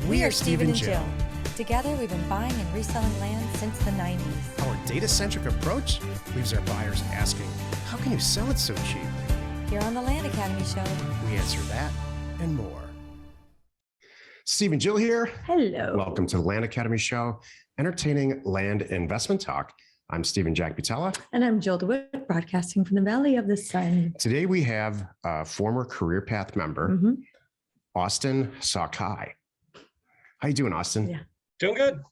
We are Steve and Jill. Together, we've been buying and reselling land since the 90s. Our data-centric approach leaves our buyers asking, how can you sell it so cheap? Here on the Land Academy Show, We answer that and more. Steve and Jill here. Hello. Welcome to the Land Academy Show, entertaining land investment talk. I'm Stephen Jack Butella. And I'm Jill DeWitt, broadcasting from the Valley of the Sun. Today we have a former Career Path member, Austin Sakai. How you doing, Austin? Yeah. Doing good.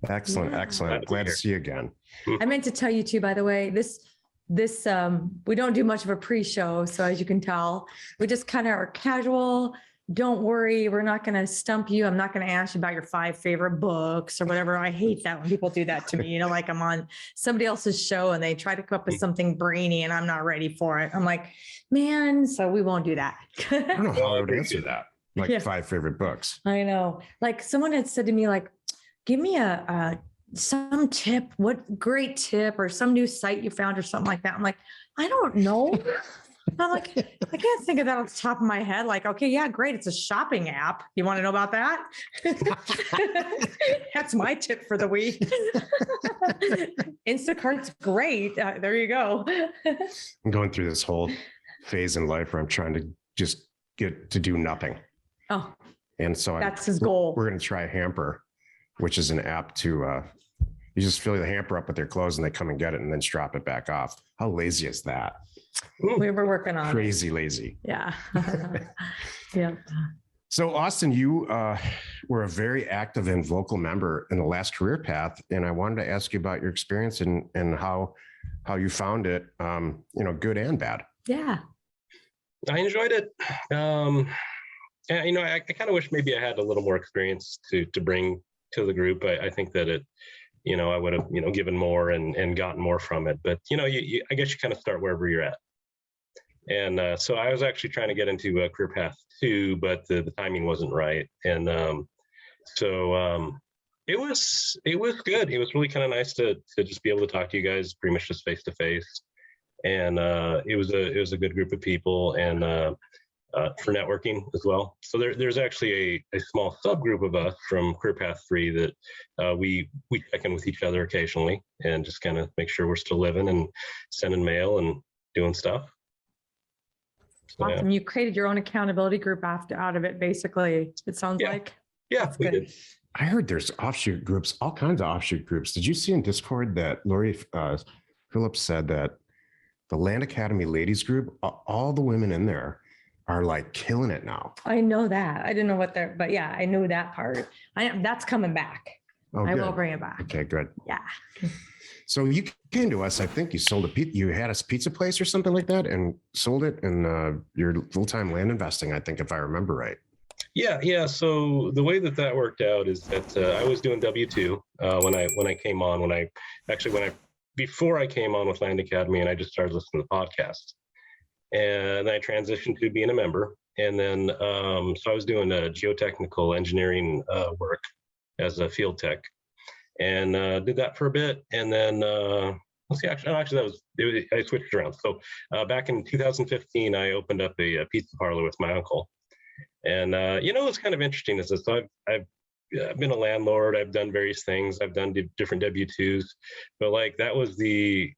Excellent, Yeah. excellent. Glad to see you again. I meant to tell you too, by the way, this we don't do much of a pre-show. So as you can tell, we just kind of are casual. Don't worry, we're not going to stump you. I'm not going to ask you about your 5 favorite books or whatever. I hate that when people do that to me, you know, like I'm on somebody else's show and they try to come up with something brainy and I'm not ready for it. I'm like, man, so we won't do that. I don't know how I would answer that. Like Yeah. 5 favorite books. I know. Like someone had said to me, like, give me some tip, what great tip or some new site you found or something like that. I'm like, I don't know. I'm like, I can't think of that off the top of my head. Like, okay, yeah, great. It's a shopping app. You want to know about that? That's my tip for the week. Instacart's great. There you go. I'm going through this whole phase in life where I'm trying to just get to do nothing. Oh, And so that's his goal. We're going to try Hamper, which is an app to, you just fill the hamper up with their clothes and they come and get it and then drop it back off. How lazy is that? We were working on it. Crazy lazy. Yeah. Yeah. So Austin, you were a very active and vocal member in the last Career Path. And I wanted to ask you about your experience and how you found it, good and bad. Yeah. I enjoyed it. And, I kind of wish maybe I had a little more experience to bring to the group. I think that I would have, given more and gotten more from it. But, I guess you kind of start wherever you're at. And so I was actually trying to get into Career Path 2, but the timing wasn't right. And so it was good. It was really kind of nice to just be able to talk to you guys pretty much just face to face. And it was a good group of people and for networking as well. So there's actually a small subgroup of us from Career Path 3 that we check in with each other occasionally and just kind of make sure we're still living and sending mail and doing stuff. So, Awesome. You created your own accountability group out of it, basically, it sounds like. Yeah, we did. I heard there's offshoot groups, all kinds of offshoot groups. Did you see in Discord that Lori Phillips said that the Land Academy ladies group, all the women in there are like killing it now? I know that. I didn't know but yeah, I knew that part. That's coming back. Oh, I good. will bring it back. Okay, good. Yeah. So you came to us, I think you sold you had a pizza place or something like that and sold it in your full-time land investing, I think, if I remember right. Yeah. So the way that worked out is that I was doing W-2 when I came on, before I came on with Land Academy, and I just started listening to the podcast. And I transitioned to being a member. And then, so I was doing geotechnical engineering work as a field tech and did that for a bit. And then, I switched around. So back in 2015, I opened up a pizza parlor with my uncle. And, what's kind of interesting is this. So I've been a landlord. I've done various things. I've done different W-2s, but like that was the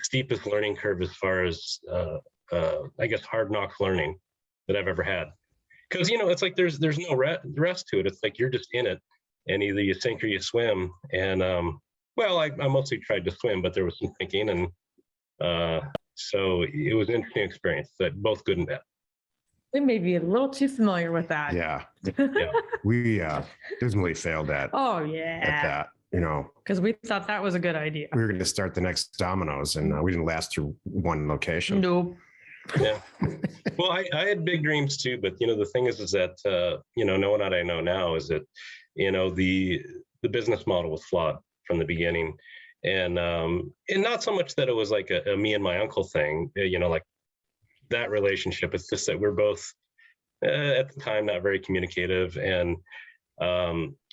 steepest learning curve as far as I guess hard knocks learning that I've ever had. Because it's like there's no rest to it. It's like you're just in it, and either you sink or you swim. And I mostly tried to swim, but there was some sinking, and so it was an interesting experience. That both good and bad. We may be a little too familiar with that. Yeah. We dismally failed at that. Because we thought that was a good idea. We were going to start the next Domino's and we didn't last through one location. Nope. Yeah. Well, I had big dreams too, but the thing is that knowing what I know now is that the business model was flawed from the beginning, and not so much that it was like a me and my uncle thing, like that relationship. It's just that we're both at the time not very communicative, and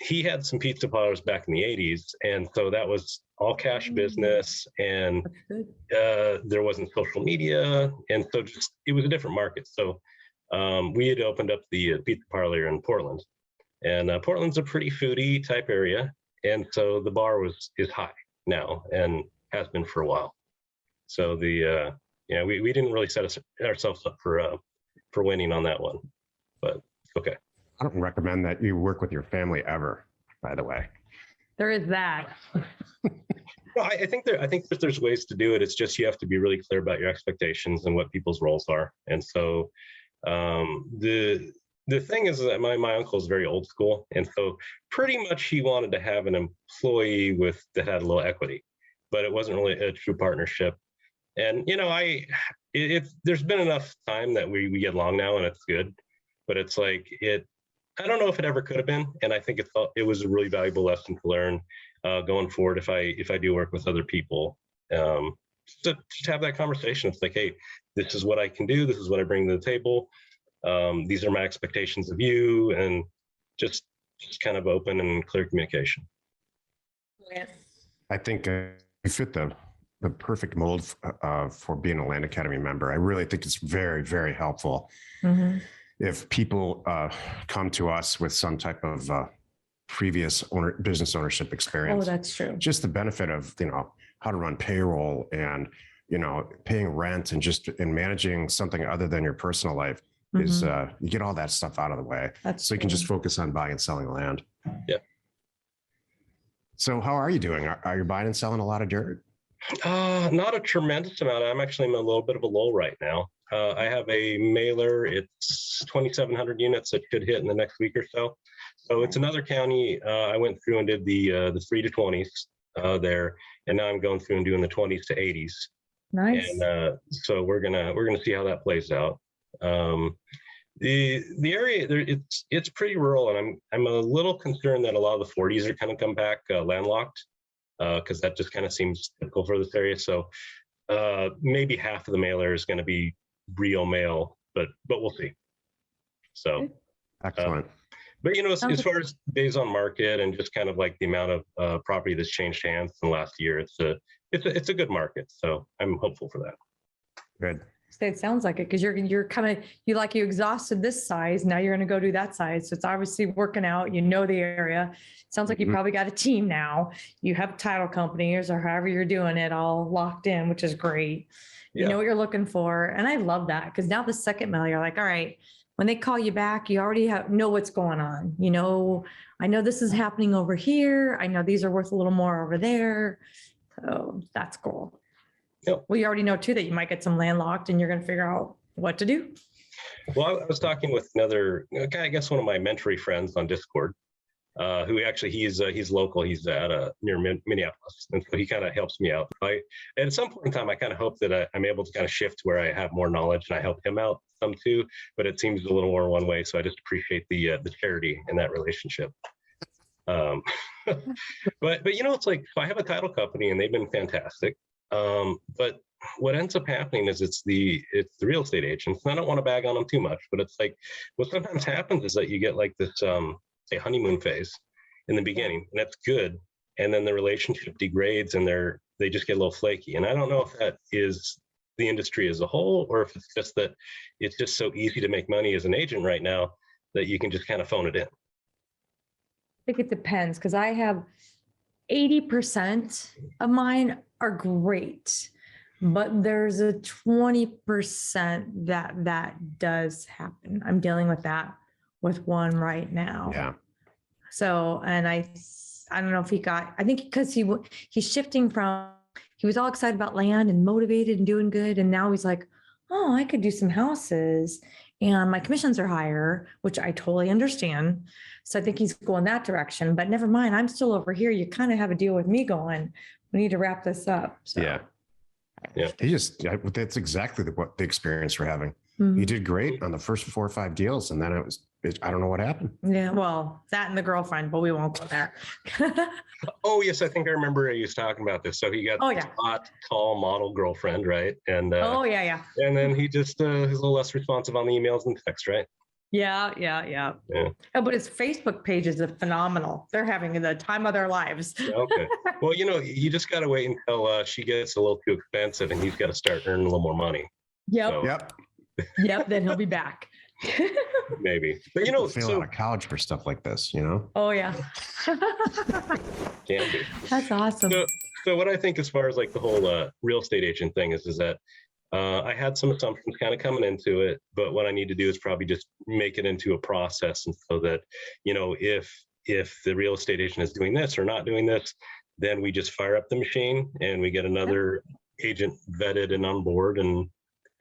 he had some pizza parlors back in the 80s, and so that was all cash business, and there wasn't social media, and so just it was a different market. So we had opened up the pizza parlor in Portland, And Portland's a pretty foodie type area. And so the bar is high now and has been for a while. So we didn't really set ourselves up for winning on that one, but okay. I don't recommend that you work with your family ever, by the way. There is that. No, I think that there's ways to do it. It's just you have to be really clear about your expectations and what people's roles are. And so the thing is that my uncle is very old school, and so pretty much he wanted to have an employee that had a little equity, but it wasn't really a true partnership. And there's been enough time that we get along now, and it's good. But it's like I don't know if it ever could have been, and I think it was a really valuable lesson to learn going forward. If I do work with other people, just have that conversation. It's like, hey, this is what I can do. This is what I bring to the table. These are my expectations of you, and just kind of open and clear communication. I think you fit the perfect mold for being a Land Academy member. I really think it's very, very helpful. Mm-hmm. If people come to us with some type of previous business ownership experience. Oh, that's true. Just the benefit of, how to run payroll and, paying rent and managing something other than your personal life is you get all that stuff out of the way. So you can just focus on buying and selling land. Yeah. So how are you doing? Are you buying and selling a lot of dirt? Not a tremendous amount. I'm actually in a little bit of a lull right now. I have a mailer. It's 2,700 units that should hit in the next week or so. So it's another county. I went through and did the 3 to 20s there, and now I'm going through and doing the 20s to 80s. Nice. And so we're gonna see how that plays out. The area there, it's pretty rural, and I'm a little concerned that a lot of the 40s are kind of come back landlocked, because that just kind of seems typical for this area. So maybe half of the mailer is going to be real mail, but we'll see. So excellent. But as far as days on market and just kind of like the amount of property that's changed hands in the last year, it's a good market. So I'm hopeful for that. Good. It sounds like it, because you're kind of you exhausted this size. Now you're going to go do that size. So it's obviously working out. The area. It sounds like you probably got a team now. You have title companies or however you're doing it all locked in, which is great. You know what you're looking for. And I love that, because now the second mail, you're like, all right, when they call you back, you already know what's going on. I know this is happening over here. I know these are worth a little more over there. So that's cool. Yep. Well, you already know too that you might get some landlocked and you're going to figure out what to do. Well, I was talking with another guy, I guess one of my mentoring friends on Discord, who actually he's local. He's at near Minneapolis, and so he kind of helps me out. At some point in time, I kind of hope that I'm able to kind of shift where I have more knowledge and I help him out some too. But it seems a little more one way, so I just appreciate the charity in that relationship. But it's like, so I have a title company and they've been fantastic. But what ends up happening is it's the real estate agents. And I don't want to bag on them too much, but it's like what sometimes happens is that you get like this say honeymoon phase in the beginning, and that's good. And then the relationship degrades and they just get a little flaky. And I don't know if that is the industry as a whole, or if it's just that it's just so easy to make money as an agent right now that you can just kind of phone it in. I think it depends, because I have 80% of mine are great, but there's a 20% that does happen. I'm dealing with that with one right now. Yeah. So, and I don't know if I think because he's shifting from, he was all excited about land and motivated and doing good. And now he's like, oh, I could do some houses and my commissions are higher, which I totally understand. So I think he's going that direction, but never mind. I'm still over here. You kind of have a deal with me going, we need to wrap this up. So. Yeah. That's exactly what the experience we're having. Mm-hmm. You did great on the first 4 or 5 deals. And then I don't know what happened. Yeah. Well, that and the girlfriend, but we won't go there. Oh yes. I think I remember he was talking about this. So he got this hot, tall model girlfriend, right? And yeah. And then he just is a little less responsive on the emails and text, right? Yeah. Oh, but his Facebook pages are phenomenal. They're having the time of their lives. Okay. Well, you just got to wait until she gets a little too expensive and he's got to start earning a little more money. Yep. So. Yep. Then he'll be back. maybe. But People fail so out of college for stuff like this, you know? Oh, yeah. can be. That's awesome. So what I think as far as like the whole real estate agent thing is that I had some assumptions kind of coming into it, but what I need to do is probably just make it into a process, and so that if the real estate agent is doing this or not doing this, then we just fire up the machine and we get another agent vetted and on board and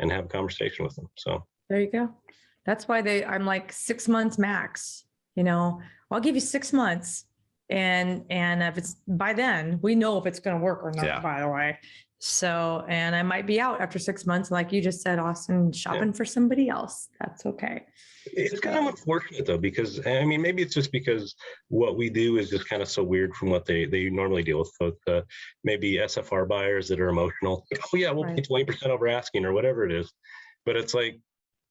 have a conversation with them. So There you go. That's why I'm like 6 months max, I'll give you 6 months. And if it's by then, we know if it's going to work or not, Yeah. by the way. So, and I might be out after 6 months, like you just said, Austin, shopping for somebody else. That's okay. it's kind of unfortunate though, because I mean, maybe it's just because what we do is just kind of so weird from what they normally deal with. So maybe SFR buyers that are emotional. Oh yeah, we'll pay 20% over asking or whatever it is. But it's like,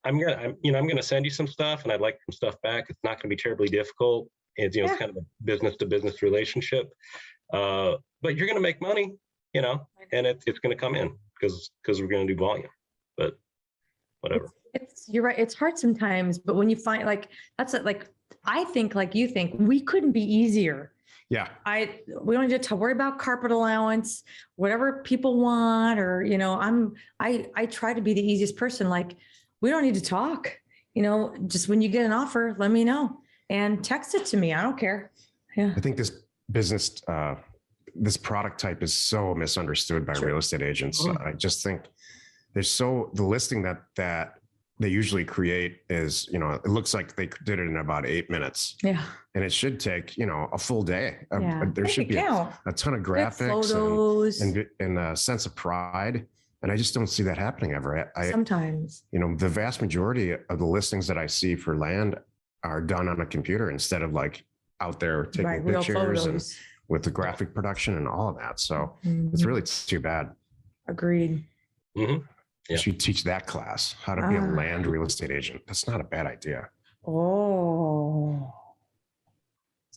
I'm gonna send you some stuff and I'd like some stuff back. It's not gonna be terribly difficult. It's it's kind of a business to business relationship. But you're gonna make money, and it's gonna come in because we're gonna do volume. But whatever. You're right. It's hard sometimes, but when you find I think like you think we couldn't be easier. Yeah. We don't need to worry about carpet allowance, whatever people want, or, I try to be the easiest person. Like, we don't need to talk, just when you get an offer, let me know and text it to me. I don't care. Yeah. I think this business, this product type is so misunderstood by real estate agents. I just think the listing that they usually create is, it looks like they did it in about 8 minutes. Yeah. And it should take, a full day. Yeah. There should be a ton of graphics photos and a sense of pride. And I just don't see that happening ever. Sometimes, the vast majority of the listings that I see for land are done on a computer instead of like out there taking real pictures and photos. with the graphic production and all of that. So it's really too bad. Agreed. Mm-hmm. You should teach that class, how to be a land real estate agent. That's not a bad idea. Oh,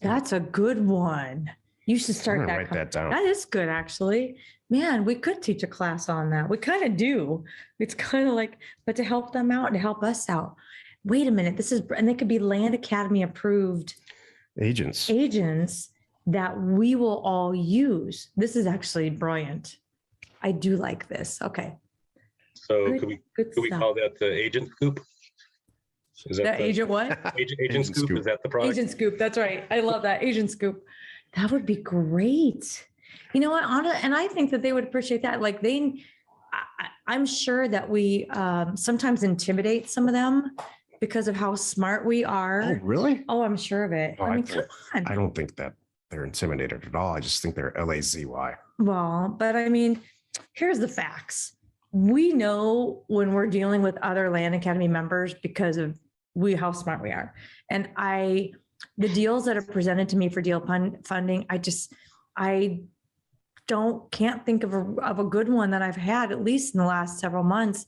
that's a good one. You should start that. Write that down. That is good, actually. Man, we could teach a class on that. We kind of do. It's kind of like, but to help them out and to help us out. Wait a minute. And they could be Land Academy approved Agents that we will all use. This is actually brilliant. I do like this. Okay. So Good- good could we stuff. call that the agent scoop? Is That the agent what? agent scoop? Scoop. Is that the product? Agent Scoop. That's right. I love that. Agent Scoop. That would be great. You know what? And I think that they would appreciate that. Like I'm sure that we sometimes intimidate some of them because of how smart we are. Oh, really? Oh, I'm sure of it. Oh, I mean, come on. I don't think that they're intimidated at all. I just think they're lazy. Well, but I mean, here's the facts. We know when we're dealing with other Land Academy members because of how smart we are. And the deals that are presented to me for deal funding, I can't think of a good one that I've had, at least in the last several months,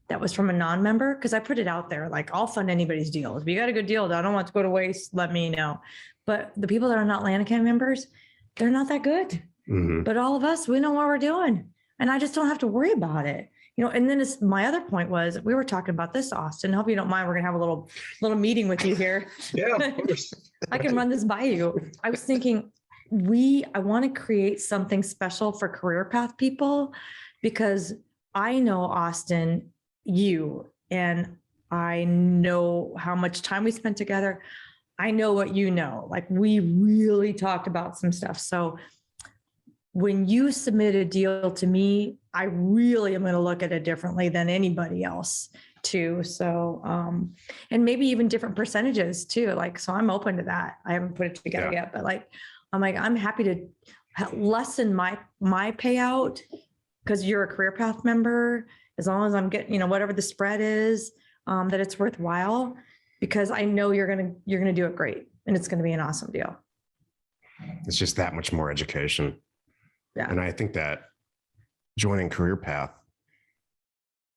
that was from a non-member, because I put it out there, like, I'll fund anybody's deal. If you got a good deal that I don't want to go to waste, let me know. But the people that are not Land Academy members, they're not that good. Mm-hmm. But all of us, we know what we're doing. And I just don't have to worry about it. And then my other point was, we were talking about this, Austin. I hope you don't mind. We're going to have a little meeting with you here. Yeah, of course. I can run this by you. I was thinking, I want to create something special for career path people, because I know, Austin, and I know how much time we spent together. I know what you know. Like, we really talked about some stuff. So when you submit a deal to me, I really am going to look at it differently than anybody else too. So, and maybe even different percentages too. Like, so I'm open to that. I haven't put it together yet, but I'm happy to lessen my payout because you're a career path member, as long as I'm getting, whatever the spread is, that it's worthwhile, because I know you're going to do it great and it's going to be an awesome deal. It's just that much more education. Yeah. And I think that joining Career Path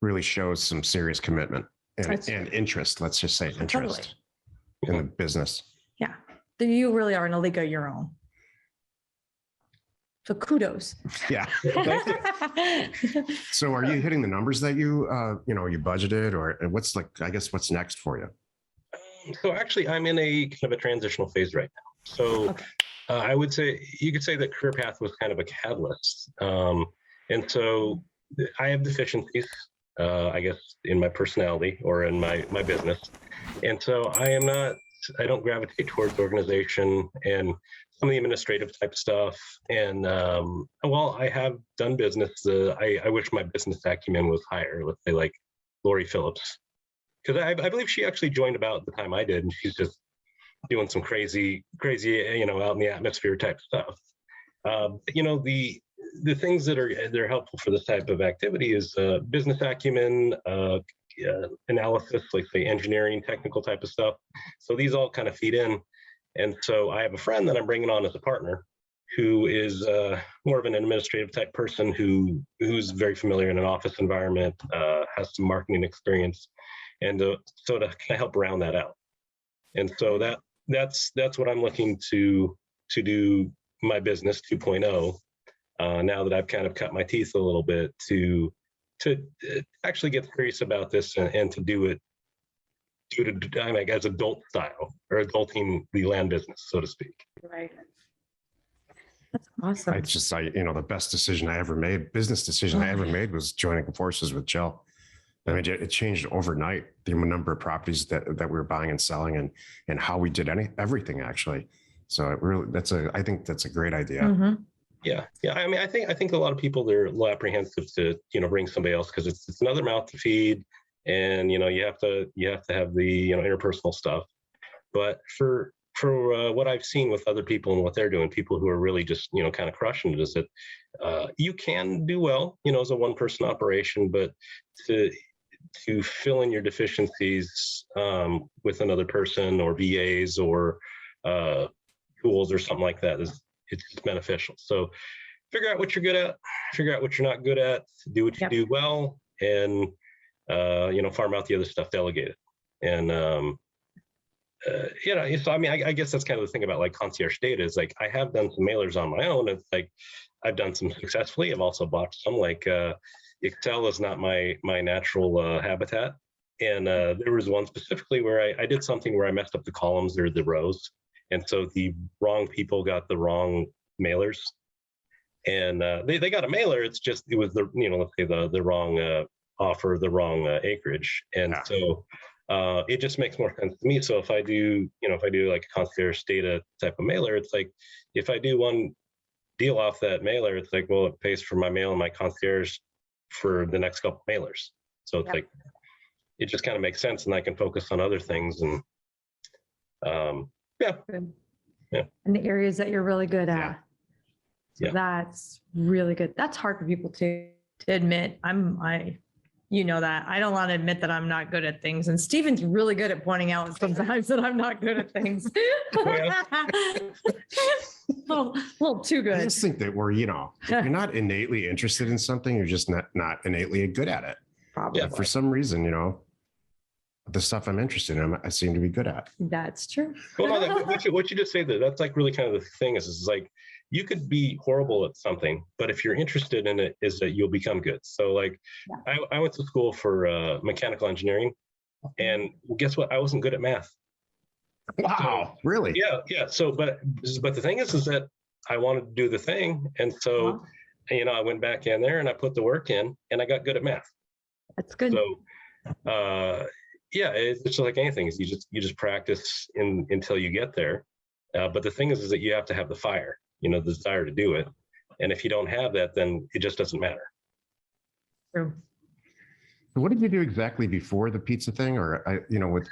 really shows some serious commitment and interest. Let's just say interest in the business. Yeah. You really are in a league of your own. So kudos. Yeah. So are you hitting the numbers that you budgeted, or what's what's next for you? So actually, I'm in a kind of a transitional phase right now. So Okay. I would say you could say that career path was kind of a catalyst. And so I have deficiencies, I guess, in my personality or in my business. And so I don't gravitate towards organization and some of the administrative type stuff. And while I have done business, I wish my business acumen was higher. Let's say like Lori Phillips, because I believe she actually joined about the time I did, and she's just doing some crazy, out in the atmosphere type stuff. The things that are helpful for this type of activity is business acumen, analysis, like say engineering, technical type of stuff. So these all kind of feed in. And so I have a friend that I'm bringing on as a partner who is more of an administrative type person who's very familiar in an office environment, has some marketing experience, and so to kind of help round that out. And so that's what I'm looking to do my business 2.0 now that I've kind of cut my teeth a little bit to actually get serious about this and to do it as adult style or adulting the land business, so to speak. Right. That's awesome. The best decision I ever made, business decision I ever made, was joining forces with Jill. I mean, it changed overnight the number of properties that we were buying and selling, and how we did everything actually. So I think that's a great idea. Mm-hmm. Yeah. I mean, I think a lot of people, they're a little apprehensive to bring somebody else because it's another mouth to feed, and you have to have the interpersonal stuff. But for what I've seen with other people and what they're doing, people who are really just kind of crushing it, is that you can do well as a one person operation, but to fill in your deficiencies with another person or VAs or tools or something like that it's beneficial. So figure out what you're good at, figure out what you're not good at, do what you do well, and farm out the other stuff, delegate it. And so I mean, I guess that's kind of the thing about like concierge data is like I have done some mailers on my own. It's like I've done some successfully. I've also bought some. Like Excel is not my natural habitat. And there was one specifically where I did something where I messed up the columns or the rows. And so the wrong people got the wrong mailers. And they got a mailer. It was let's say the wrong offer, the wrong acreage. And so it just makes more sense to me. So if I do like a concierge data type of mailer, it's like if I do one deal off that mailer, it's like, well, it pays for my mail and my concierge for the next couple mailers. So it's like it just kind of makes sense, and I can focus on other things. And And the areas that you're really good at. So Yeah. that's really good. That's hard for people to admit. That I don't want to admit that I'm not good at things. And Steven's really good at pointing out sometimes that I'm not good at things. little too I good. just think that if you're not innately interested in something, you're just not innately good at it. Probably. For some reason, the stuff I'm interested in, I seem to be good at. That's true. Well, no, what you just say, that's like really kind of the thing is like you could be horrible at something, but if you're interested in it, is that you'll become good. So like I went to school for mechanical engineering, and guess what? I wasn't good at math. Wow, really? Yeah. So, but the thing is that I wanted to do the thing, and so I went back in there and I put the work in, and I got good at math. That's good. So, it's just like anything. Is you just practice until you get there. But the thing is that you have to have the fire, the desire to do it, and if you don't have that, then it just doesn't matter. True. So what did you do exactly before the pizza thing, or with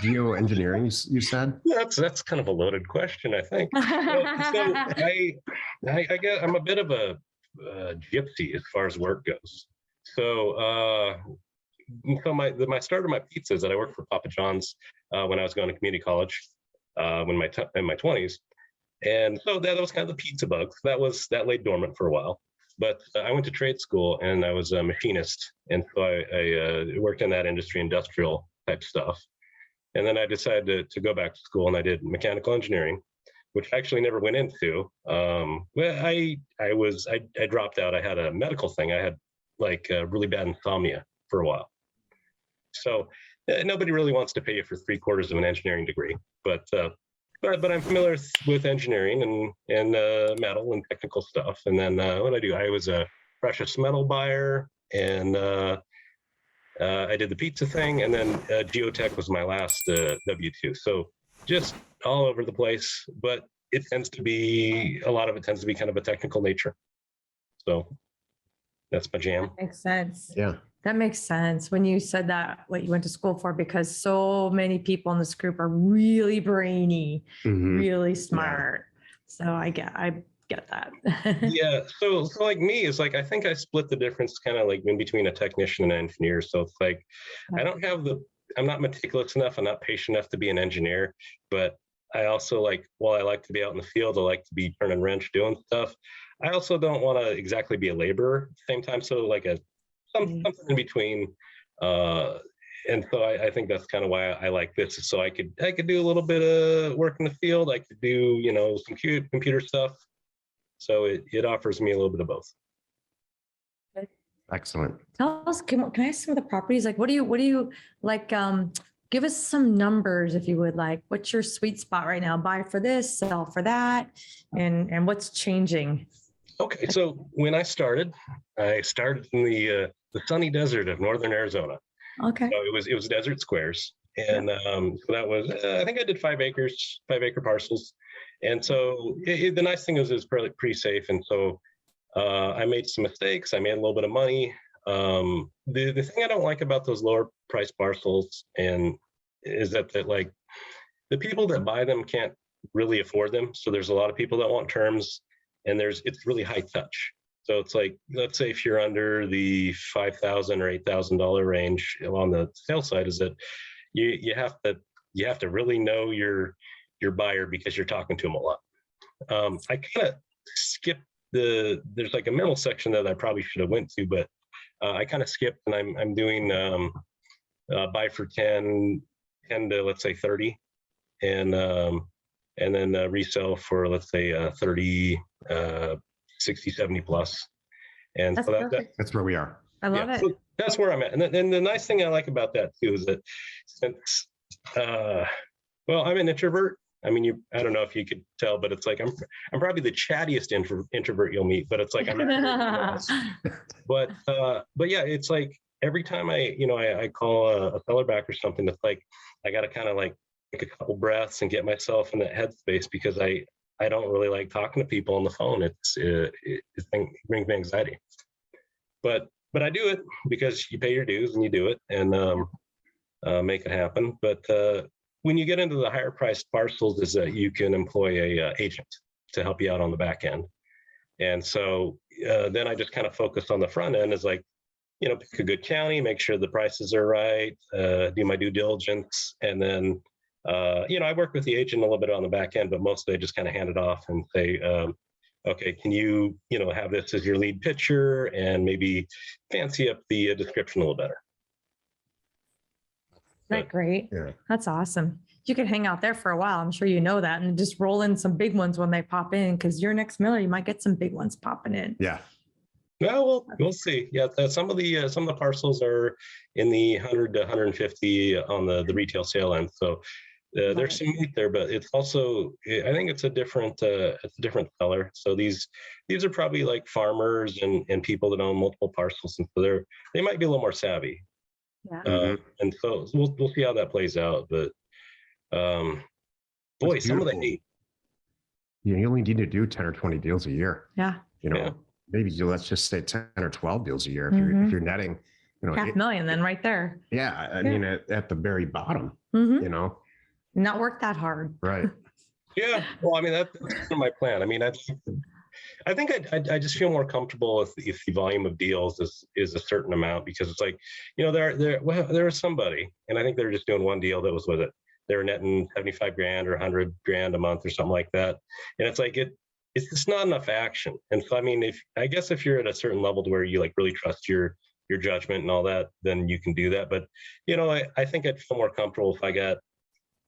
geoengineering? You said that's kind of a loaded question, I think. So I guess I'm a bit of a gypsy as far as work goes. So my start of my pizza is that I worked for Papa John's when I was going to community college in my 20s, and so that was kind of the pizza bug. That laid dormant for a while. But I went to trade school and I was a machinist. And so I worked in that industry, industrial type stuff. And then I decided to go back to school, and I did mechanical engineering, which I actually never went into. Well, I dropped out. I had a medical thing. I had like really bad insomnia for a while. So nobody really wants to pay you for 3/4 of an engineering degree, but I'm familiar with engineering and metal and technical stuff. And then what I do, I was a precious metal buyer, and I did the pizza thing, and then geotech was my last W-2. So just all over the place, but it tends to be, a lot of it tends to be kind of a technical nature. So that's my jam. That makes sense. Yeah. That makes sense when you said that, what you went to school for, because so many people in this group are really brainy, Mhm. really smart. So I get that. Yeah. So like me, is like, I think I split the difference kind of like in between a technician and an engineer. So it's like, I'm not meticulous enough. I'm not patient enough to be an engineer, but I also like, while I like to be out in the field, I like to be turning wrench, doing stuff. I also don't want to exactly be a laborer at the same time. So like something in between. And so I think that's kind of why I like this. So I could do a little bit of work in the field. I could do, some computer stuff. So it offers me a little bit of both. Excellent. Tell us, can I ask some of the properties? Like, what do you like? Give us some numbers if you would like. What's your sweet spot right now? Buy for this, sell for that, and what's changing? Okay, so when I started in the sunny desert of northern Arizona. Okay. So it was desert squares, and so that was I think I did 5 acres, 5-acre parcels, and so the nice thing is it was pretty safe, and so I made some mistakes. I made a little bit of money. The thing I don't like about those lower price parcels is that like the people that buy them can't really afford them. So there's a lot of people that want terms, and it's really high touch. So it's like, let's say if you're under the $5,000 or $8,000 range on the sales side, is that you have to really know your buyer, because you're talking to them a lot. I kind of skipped there's like a middle section that I probably should have went to, but I kind of skipped, and I'm doing buy for 10 to, let's say, 30, and then resell for, let's say, 30, 60, 70 plus. And That's so perfect. That's where we are. I love it. so that's where I'm at. And the nice thing I like about that too is that since well, I'm an introvert. I mean, I don't know if you could tell, but it's like I'm probably the chattiest introvert you'll meet, but it's like I'm but yeah, it's like every time I call a seller back or something, it's like I got to kind of like take a couple breaths and get myself in that headspace, because I don't really like talking to people on the phone. It brings me anxiety. But I do it because you pay your dues and you do it, and make it happen. But when you get into the higher priced parcels, is that you can employ a agent to help you out on the back end. And so then I just kind of focus on the front end, is like, pick a good county, make sure the prices are right, do my due diligence, and then I work with the agent a little bit on the back end, but mostly I just kind of hand it off and say, okay, can you have this as your lead picture, and maybe fancy up the description a little better. Isn't that great? Yeah. That's awesome. You could hang out there for a while. I'm sure you know that, and just roll in some big ones when they pop in, because your next miller, you might get some big ones popping in. Yeah. Well, we'll see. Yeah, some of the parcels are in the 100 to 150 on the retail sale end. So there's some meat there, but it's also, I think it's a different seller. So these are probably like farmers and people that own multiple parcels, and so they might be a little more savvy. Yeah. And so we'll see how that plays out. But boy, That's some of the beautiful. hate. You only need to do 10 or 20 deals a year. Yeah. Yeah. Maybe let's just say 10 or 12 deals a year. If Mhm. you're netting, $500,000 then right there. yeah. I mean, at the very bottom, Mhm. Not work that hard. right. Yeah. Well, I mean, that's my plan. I mean, I think I just feel more comfortable if the volume of deals is a certain amount, because it's like, there was somebody, and I think they're just doing one deal that was with it. They were netting 75 grand or 100 grand a month or something like that. And it's like, it's just not enough action. And so, I mean, if you're at a certain level to where you like really trust your judgment and all that, then you can do that. But, I think I'd feel more comfortable if I got,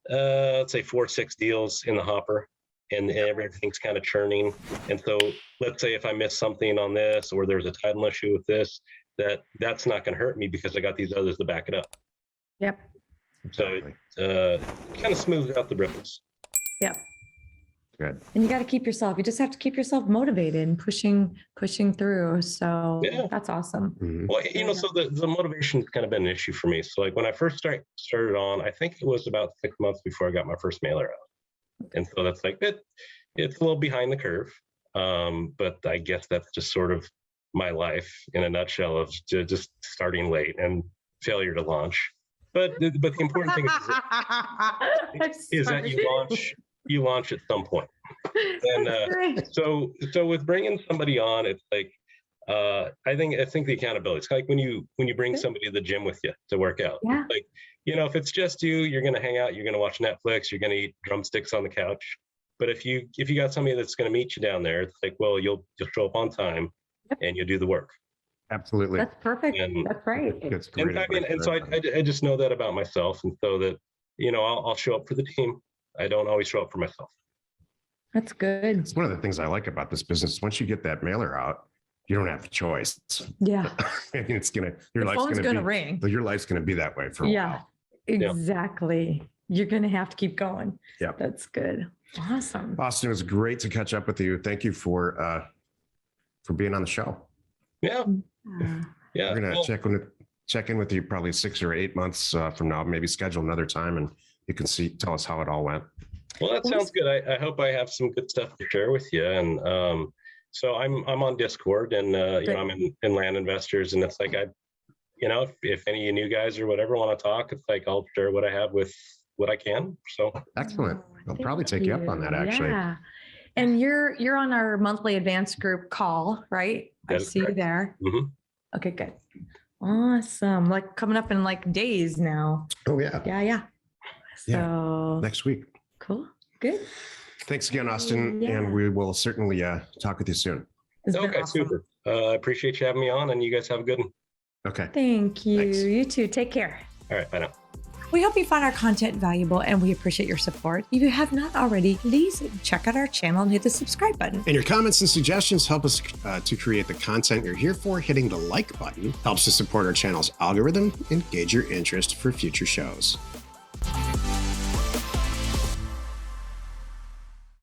let's say 4 or 6 deals in the hopper. and everything's kind of churning. And so let's say if I miss something on this, or there's a title issue with this, that's not going to hurt me because I got these others to back it up. Yep. So it kind of smooths out the ripples. Yep. Good. And you got to keep yourself, you just have to keep yourself motivated and pushing through. So Yeah. that's awesome. Mhm. Well, so the motivation's kind of been an issue for me. So like when I first started on, I think it was about 6 months before I got my first mailer out. And so that's like, it's a little behind the curve. But I guess that's just sort of my life in a nutshell of just starting late and failure to launch. But the important thing is that you launch at some point. And so with bringing somebody on, it's like I think the accountability. It's like when you bring somebody to the gym with you to work out. Yeah. Like, if it's just you, you're going to hang out, you're going to watch Netflix, you're going to eat drumsticks on the couch. But if you got somebody that's going to meet you down there, it's like, well, you'll show up on time and you'll do the work. Absolutely. That's perfect. And- That's right. That's great advice And for so everybody. I just know that about myself, and so that I'll show up for the team. I don't always show up for myself. That's good. It's one of the things I like about this business. Once you get that mailer out, you don't have a choice. Yeah. I mean, your The life's phone's going gonna to be, ring. your life's going to be that way for a Yeah, while. exactly. You're going to have to keep going. Yep. That's good. Awesome. Austin, it was great to catch up with you. Thank you for being on the show. Yeah, Uh, yeah. We're gonna Well, check in with you probably 6 or 8 months from now. Maybe schedule another time, and you can tell us how it all went. well, that sounds good. I hope I have some good stuff to share with you. And so I'm on Discord, and I'm in Land Investors, and it's like if any of you new guys or whatever want to talk, it's like I'll share what I have with what I can. So Excellent. Oh, I'll thank probably take you up on that, actually. Yeah. And you're on our monthly advanced group call, right? I That is see you correct. there. Mhm. Okay, good. Awesome. Like coming up in like days now. Oh yeah, Yeah, yeah. Yeah. So next week. cool. Good. Thanks again, Austin, Yeah. and we will certainly talk with you soon. It's been Okay, awesome. super. I appreciate you having me on, and you guys have a good one. Okay. Thank you. Thanks. You too. Take care. All right, bye now. We hope you found our content valuable and we appreciate your support. If you have not already, please check out our channel and hit the subscribe button. And your comments and suggestions help us to create the content you're here for. Hitting the like button helps to support our channel's algorithm and gauge your interest for future shows.